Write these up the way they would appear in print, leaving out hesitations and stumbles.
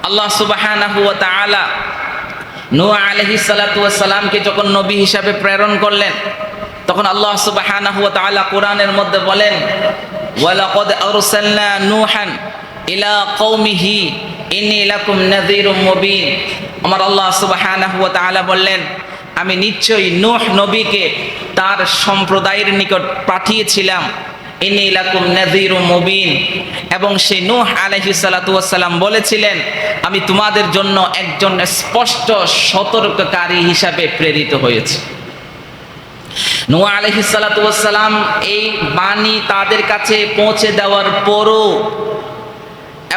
আল্লাহ সুবহানাহু ওয়া তাআলা নূহ আলাইহিস সালাতু ওয়াস সালামকে যখন নবী হিসাবে প্রেরণ করলেন, তখন আল্লাহ সুবহানাহু ওয়া তাআলা কোরআনের মধ্যে বলেন, ওয়ালাকাদ আরসালনা নূহান ইলা কওমিহি ইন্নী লাকুম নাযীরুম মুবিন। আমার আল্লাহ সুবহানাহু ওয়া তাআলা বললেন, আমি নিশ্চয়ই নূহ নবীকে তার সম্প্রদায়ের নিকট পাঠিয়েছিলাম, ইন্নী লাকুম নাযীরুম মুবিন। এবং সেই নূহ আলাইহিস সালাতু ওয়াস সালাম বলেছিলেন, আমি তোমাদের জন্য একজন স্পষ্ট সতর্ককারী হিসাবে প্রেরিত হয়েছি। নূহ আলাইহিস সালাতু ওয়াস সালাম এই বাণী তাদের কাছে পৌঁছে দেওয়ার পরও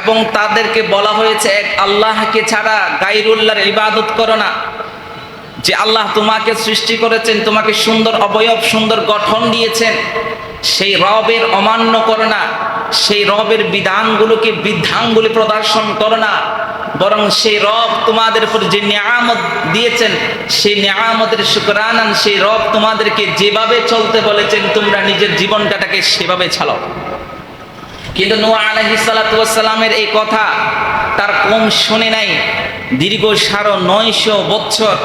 এবং তাদেরকে বলা হয়েছে এক আল্লাহকে ছাড়া গায়রুল্লাহর ইবাদত করো না, যে আল্লাহ তোমাকে সৃষ্টি করেছেন, তোমাকে সুন্দর অবয়ব সুন্দর গঠন দিয়েছেন, সেই রবের অমান্য করো না, সেই রবের বিধানগুলি প্রদর্শন করো না, বরং সেই রব তোমাদের উপর যে নিয়ামত দিয়েছেন সেই নিয়ামতের শুকরানা, সেই রব তোমাদেরকে যেভাবে চলতে বলেছেন তোমরা নিজের জীবনটাকে সেভাবে চালাও। কিন্তু নূহ আলাইহিস সালাতু ওয়াস সালামের এই কথা তার কম শুনে নাই। দীর্ঘ 950 বছর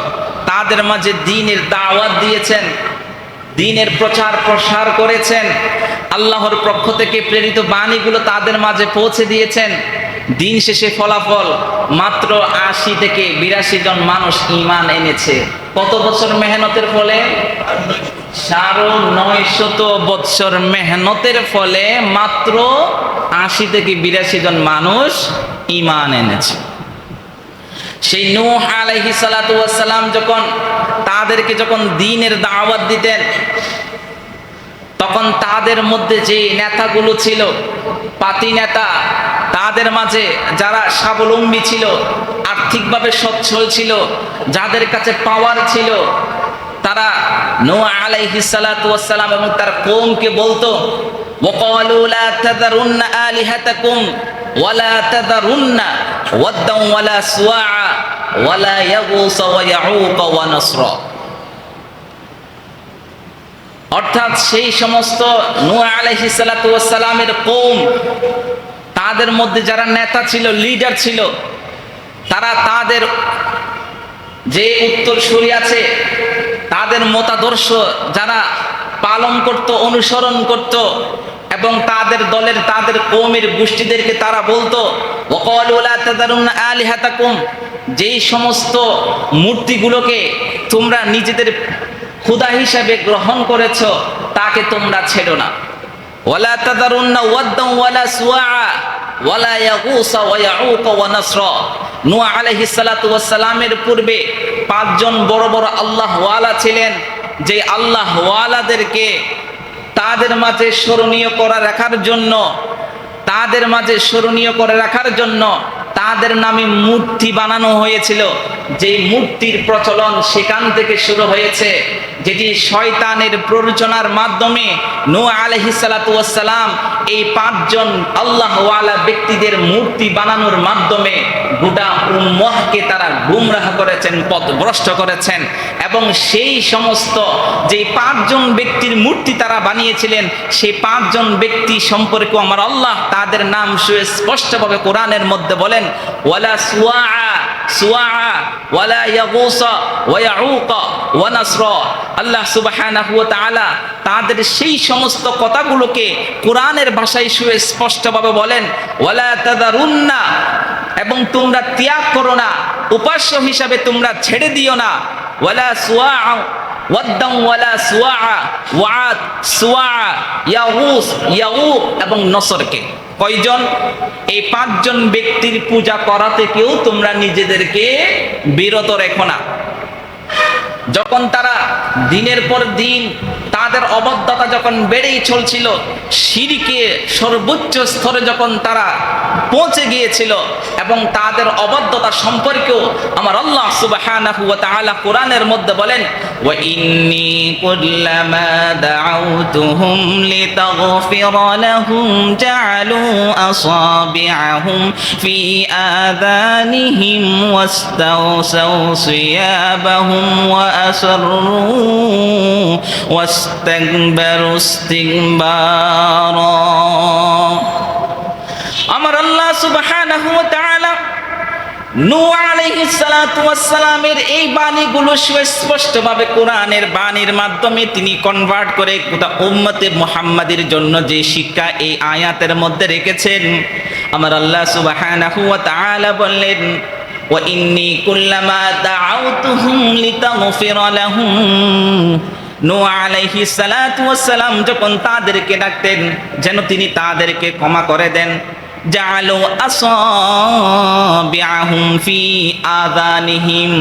তাদের মাঝে দ্বীনের দাওয়াত দিয়েছেন, দ্বীনের প্রচার প্রসার করেছেন, আল্লাহর পক্ষ থেকে প্রেরিত বাণীগুলো তাদের মাঝে পৌঁছে দিয়েছেন। দিন শেষে ফলাফল মাত্র 80 থেকে 82 জন মানুষ ঈমান এনেছে। কত বছর মেহনতের ফলে? 950 বছর মেহনতের ফলে মাত্র 80 থেকে 82 জন মানুষ ঈমান এনেছে। সেই নূহ আলাইহিস সালাতু ওয়াস সালাম তাদেরকে যখন দ্বীনের দাওয়াত দিতেন, তখন তাদের মধ্যে যে নেতাগুলো ছিল, পাতি নেতা, তাদের মাঝে যারা স্বাবলম্বী ছিল, আর্থিকভাবে সচ্ছল ছিল, যাদের কাছে পাওয়ার ছিল, তারা নূহ আলাইহিস সালাতু ওয়াস সালাম এবং তার কওমকে বলতো, ওয়াকালু লা তাযারুন্না আলিহাতাকুম ওয়ালা তাযারুন্না ওয়াদ্দান ওয়ালা সুওয়া ওয়ালা ইয়াগুস ওয়া ইয়াউক ওয়া নাসরা। অর্থাৎ সেই সমস্ত নূহ আলাইহিস সালাতু ওয়াস সালামের কওম, তাদের মধ্যে যারা নেতা ছিল, লিডার ছিল, তারা তাদের যে উত্তরসূরি আছে তাদের মতাদর্শ যারা পালন করত, অনুসরণ করত, এবং তাদের দলের তাদের কওমের গোষ্ঠীদেরকে তারা বলতো, ওয়াকালু লা তাযারুন্না আলিহাতাকুম, যেই সমস্ত মূর্তিগুলোকে তোমরা নিজেদের খোদা হিসাবে গ্রহণ করেছো তাকে তোমরা ছেড়ো না। ওয়ালা তাযারুন্না ওয়াদ্দান ওয়ালা সুওয়া ওয়ালা ইয়াগুস ওয়া ইয়াউক ওয়া নাসরা। নূহ আলাইহিস সালাতু ওয়াস সালামের পূর্বে 5 জন বড় বড় আল্লাহ ওয়ালা ছিলেন, যে আল্লাহ ওয়ালাদেরকে তাদের মাঝে স্মরণীয় করে রাখার জন্য, তাদের মাঝে স্মরণীয় করে রাখার জন্য তাদের নামে মূর্তি বানানো হয়েছিল। যেই মূর্তির প্রচলন সেখান থেকে শুরু হয়েছে, যেটি শয়তানের প্ররোচনার মাধ্যমে নূহ আলাইহিস সালাতু ওয়াস সালাম এই 5 জন আল্লাহ ওয়ালা ব্যক্তিদের মূর্তি বানানোর মাধ্যমে গোটা উম্মতকে তারা গুমরাহ করেছেন, পথভ্রষ্ট করেছেন। এবং সেই সমস্ত যে 5 জন ব্যক্তির মূর্তি তারা বানিয়েছিলেন, সেই 5 জন ব্যক্তি সম্পর্কে আমার আল্লাহ তাদের নাম সুস্পষ্টভাবে কোরআনের মধ্যে বলেন, ওয়ালা সুওয়া ওয়ালা ইয়াগুস ওয়া ইয়াউক ওয়া নাসরা। আল্লাহ সুবহানাহু ওয়া তাআলা তাদের সেই সমস্ত কথাগুলোকে কোরআনের ভাষায় সুস্পষ্টভাবে বলেন, ওয়ালা তাযারুন্না, এবং তোমরা ত্যাগ করো না, উপাস্য হিসাবে তোমরা ছেড়ে দিও না, ওয়ালা সুওয়া ওয়াদ্দান ওয়ালা সুওয়া ওয়াদ সুওয়া ইয়াগুস ইয়াউক এবং নসরকে। কয়জন? এই 5 জন ব্যক্তির পূজা করা থেকেও তোমরা নিজেদেরকে বিরত রেখো না। যখন তারা দিনের পর দিন তাদের অবদ্ধতা যখন বেড়েই চলছিল, শিরকে সর্বোচ্চ স্তরে যখন তারা পৌঁছে গিয়েছিল, এবং তাদের অবদ্ধতা সম্পর্কেও আমার আল্লাহ সুবহানাহু ওয়া তাআলা কোরআনের মধ্যে বলেন, ওয়া ইন্নী কুল্লামা দাআউতুহুম লিতাগফিরা লাহুম জাআলু আসাবিআহুম ফি আযানিহিম ওয়াস্তাওসাউ সিয়াবাহুম ওয়া আসরু ওয়াস্তাকবারু ইস্তিকবারা। আমার আল্লাহ সুবহানাহু ওয়া তাআলা নূহ আলাইহিস সালাতু ওয়াস সালামের এই বাণীগুলো সুস্পষ্টভাবে কোরআনের বাণীর মাধ্যমে তিনি কনভার্ট করে গোটা উম্মতে মুহাম্মাদের জন্য যে শিক্ষা এই আয়াতের মধ্যে রেখেছেন, আমার আল্লাহ সুবহানাহু ওয়া তাআলা বললেন, ওয়া ইন্নী কুল্লামা দাআউতুহুম লিতাগফিরা লাহুম, নূহ আলাইহিস সালাতু ওয়াস সালাম যখন তাদেরকে ডাকতেন যেন তিনি তাদেরকে ক্ষমা করে দেন, জাআলু আসাবিআহুম ফি আযানিহিম,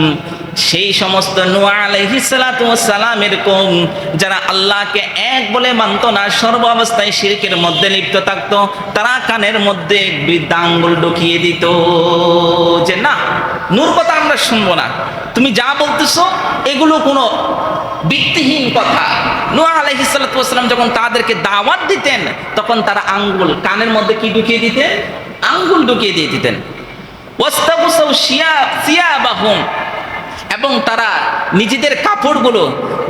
সেই সমস্ত নূহ আলাইহিস সালাতু ওয়াস সালামের কওম যারা আল্লাহকে এক বলে মানত না, সর্ব অবস্থায় শিরকের মধ্যে লিপ্ত থাকতো, তারা কানের মধ্যে বৃদ্ধ আঙ্গুল ঢুকিয়ে দিত যে না, নূর কথা আমরা শুনবো না, তুমি যা বলতেছো এগুলো কোনো ভিত্তিহীন কথা। নূহ আলাইহিস সালাতু ওয়াস সালাম যখন তাদেরকে দাওয়াত দিতেন তখন তারা আঙ্গুল কানের মধ্যে কি ঢুকিয়ে দিতেন? আঙ্গুল ঢুকিয়ে দিয়ে দিতেন। ওয়াস্তাগসাউ সিয়াবাহুম, এবং তারা নিজেদের কাপড়গুলো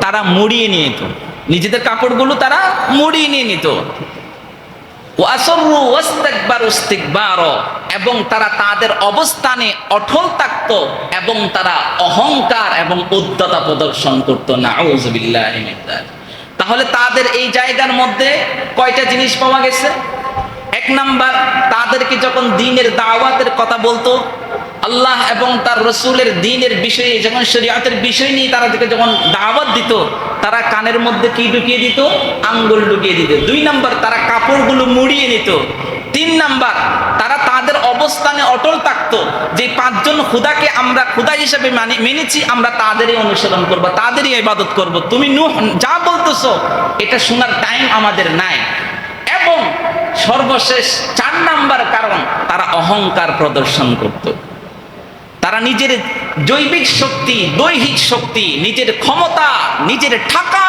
তারা মুড়িয়ে নিয়ে নিত, নিজেদের কাপড়গুলো তারা মুড়িয়ে নিয়ে নিত। ওয়াসরু ওয়াস্তাকবারু ইস্তিকবারা, এবং তারা তাদের অবস্থানে অটল থাকতো এবং তারা অহংকার এবং উদ্ধতা প্রদর্শন করত। নাউযুবিল্লাহি মিন যালিক। তাহলে তাদের এই জায়গার মধ্যে কয়টা জিনিস পাওয়া গেছে? এক নাম্বার, তাদেরকে যখন দ্বীনের দাওয়াতের কথা বলতো, আল্লাহ এবং তার রসুলের দ্বীনের বিষয়ে যখন শরীয়তের বিষয় নিয়ে তাদেরকে যখন দাওয়াত দিত, তারা কানের মধ্যে কি ঢুকিয়ে দিত? আঙ্গুল ঢুকিয়ে দিত। দুই নাম্বার, তারা কাপড়গুলো মুড়িয়ে নিত। তিন নাম্বার, তারা তাদের অবস্থানে অটল থাকতো যে পাঁচজন খুদাকে আমরা খুদা হিসেবে মেনেছি, আমরা তাদেরই অনুসরণ করব, তাদেরই ইবাদত করব, তুমি নূহ যা বলতেছো এটা শোনার টাইম আমাদের নাই। এবং সর্বশেষ 4 নাম্বার কারণ, তারা অহংকার প্রদর্শন করত। তারা নিজের জৈবিক শক্তি, দৈহিক শক্তি, নিজের ক্ষমতা, নিজের টাকা,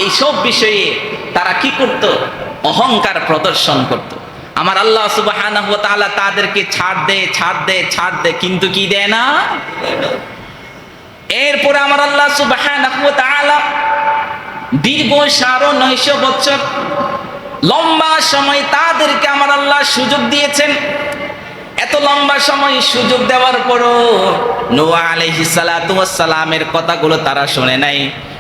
এই সব বিষয়ে তারা কি করত? অহংকার প্রদর্শন করত। আমার আল্লাহ সুবহানাহু ওয়া তাআলা তাদেরকে ছাড় দে, কিন্তু কি দেয় না। এরপরে আমার আল্লাহ সুবহানাহু ওয়া তাআলা দীর্ঘ 950 বছর লম্বা সময় তাদেরকে আমার আল্লাহ সুযোগ দিয়েছেন। এত লম্বা সময় সুযোগ দেওয়ার পরও নূহ আলাইহিস সালাতু ওয়াস সালামের কথাগুলো তারা শুনে নাই।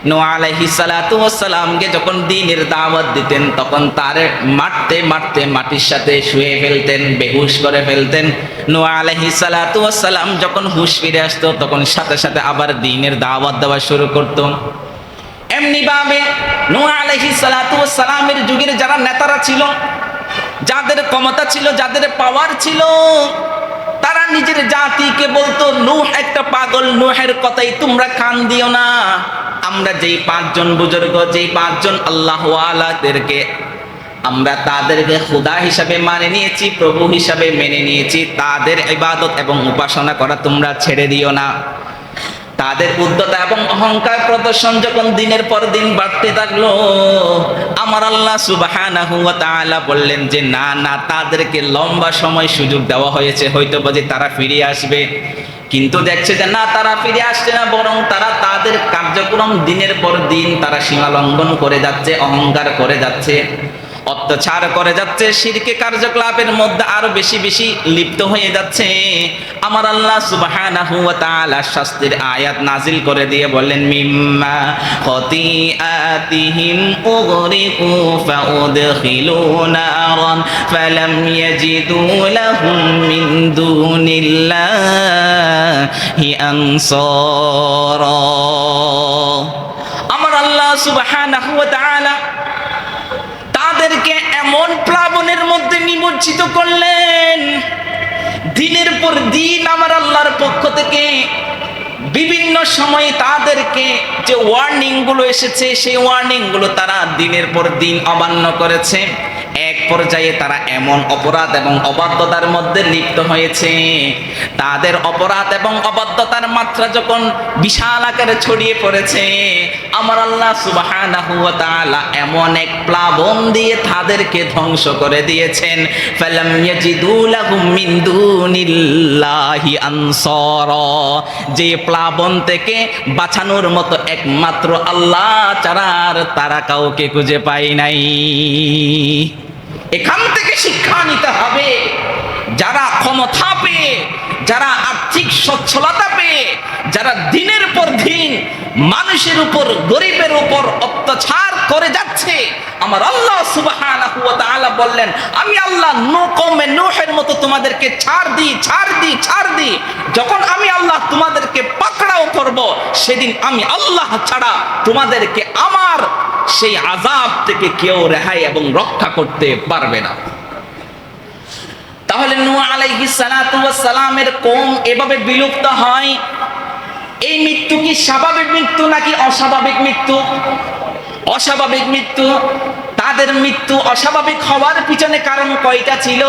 নূহ আলাইহিস সালাতু ওয়াস সালামকে যখন দ্বীনের দাওয়াত দিতেন তখন তারে মারতে মারতে মাটির সাথে শুয়ে ফেলতেন, বেহুশ করে ফেলতেন। নূহ আলাইহিস সালাতু ওয়াস সালাম যখন হুঁশ ফিরে আসতো তখন সাথে সাথে আবার দ্বীনের দাওয়াত দেওয়া শুরু করতো। এমনি ভাবে নূহ আলাইহিস সালাতু ওয়াস সালামের যুগের যারা নেতারা ছিল, যাদের ক্ষমতা ছিল, যাদের পাওয়ার ছিল, তারা নিজের জাতিকে বলতো নূহ একটা পাগল, নূহের কথাই তোমরা কান দিও না। আমরা যেই 5 জন বুজুর্গ, যেই 5 জন আল্লাহওয়ালাদেরকে আমরা তাদেরকে খোদা হিসাবে মানে নিয়েছি, প্রভু হিসাবে মেনে নিয়েছি, তাদের ইবাদত এবং উপাসনা করা তোমরা ছেড়ে দিও না। তাদের উদ্ধতা এবং অহংকার প্রদর্শন যখন দিনের পর দিন বাড়তে থাকলো, আমার আল্লাহ সুবহানাহু ওয়া তাআলা বললেন যে না, তাদেরকে লম্বা সময় সুযোগ দেওয়া হয়েছে, হয়তো বুঝি তারা ফিরে আসবে। কিন্তু দেখছে যে না, তারা ফিরে আসছে না, বরং তারা তাদের কার্যক্রম দিনের পর দিন তারা সীমা লঙ্ঘন করে যাচ্ছে, অহংকার করে যাচ্ছে, অত্যাচার করে যাচ্ছে, শিরকে কার্যকলাপের মধ্যে আরো বেশি বেশি লিপ্ত হয়ে যাচ্ছে। আমার আল্লাহ সুবহানাহু ওয়া তাআলা শাস্তির আয়াত নাজিল করে দিয়ে বললেন, মিম্মা খতিআতিহিম উগরিকু ফাউদখিলু নারান ফালাম ইয়াজিদু লাহুম মিন দুনিল্লাহি আনসারা। আমার আল্লাহ সুবহানাহু ওয়া তাআলা তাদেরকে এমন প্লাবনের মধ্যে নিমজ্জিত করলেন, দিনের পর দিন আমার আল্লাহর পক্ষ থেকে বিভিন্ন সময়ে তাদেরকে যে ওয়ার্নিং গুলো এসেছে সেই ওয়ার্নিং গুলো তারা দিনের পর দিন অমান্য করেছে। এক পর্যায়ে তারা এমন অপরাধ এবং অবাধ্যতার মধ্যে লিপ্ত হয়েছে, তাদের অপরাধ এবং অবাধ্যতার মাত্রা যখন বিশাল আকারে ছড়িয়ে পড়েছে, আমার আল্লাহ সুবহানাহু ওয়া তাআলা এমন এক প্লাবন দিয়ে তাদেরকে ধ্বংস করে দিয়েছেন। ফালাম ইয়াজিদু লাহুম মিন দুনিল্লাহি আনসারা, যে প্লাবন থেকে বাঁচানোর মতো একমাত্র আল্লাহ ছাড়া আর তারা কাউকে খুঁজে পায় নাই। এখান থেকে শিক্ষা নিতে হবে, যারা ক্ষমতা পেয়ে, যারা আর্থিক সচ্ছলতা পেয়ে যারা দিনের পর দিন মানুষের উপর, গরিবের উপর অত্যাচার করে যাচ্ছে, আমার আল্লাহ সুবহানাহু ওয়া তাআলা বললেন, আমি আল্লাহ কওমে নূহের মতো তোমাদেরকে ছাড় দিই। যখন আমি আল্লাহ তোমাদেরকে পাকড়াও করব, সেদিন আমি আল্লাহ ছাড়া তোমাদেরকে আমার সেই আযাব থেকে কেউ রেহাই এবং রক্ষা করতে পারবে না। তাহলে নূহ আলাইহিস সালাতু ওয়াস সালামের কওম এভাবে বিলুপ্ত হয়। এই মৃত্যু কি স্বাভাবিক মৃত্যু নাকি অস্বাভাবিক মৃত্যু? অস্বাভাবিক মৃত্যু। তাদের মৃত্যু অস্বাভাবিক হওয়ার পিছনে কারণ কয়টা ছিল?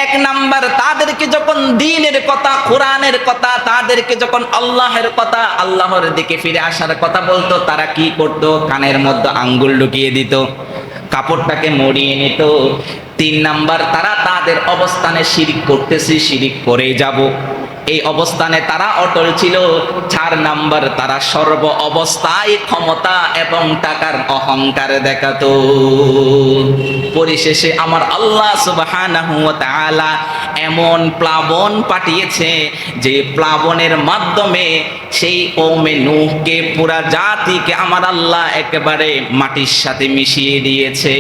এক নাম্বার, তাদেরকে যখন দ্বীনের কথা, কোরআনের কথা, তাদেরকে যখন আল্লাহর কথা, আল্লাহর দিকে ফিরে আসার কথা বলতো, তারা কি করত? কানের মধ্যে আঙ্গুল ঢুকিয়ে দিত, কাপড়টাকে মরিয়ে নিত। তিন নাম্বার, তারা তাদের অবস্থানে শিরিক করতেছে, শিরিক করে যাব, এই অবস্থানে তারা অটল ছিল। চার নাম্বার, তারা সর্ব অবস্থায় ক্ষমতা এবং টাকার অহংকার দেখাতো। পরিশেষে আমার আল্লাহ সুবহানাহু ওয়া তাআলা এমন প্লাবন পাঠিয়েছে, যে প্লাবনের মাধ্যমে সেই কওমে নূহকে, পুরা জাতিকে আমার আল্লাহ একেবারে মাটির সাথে মিশিয়ে দিয়েছে।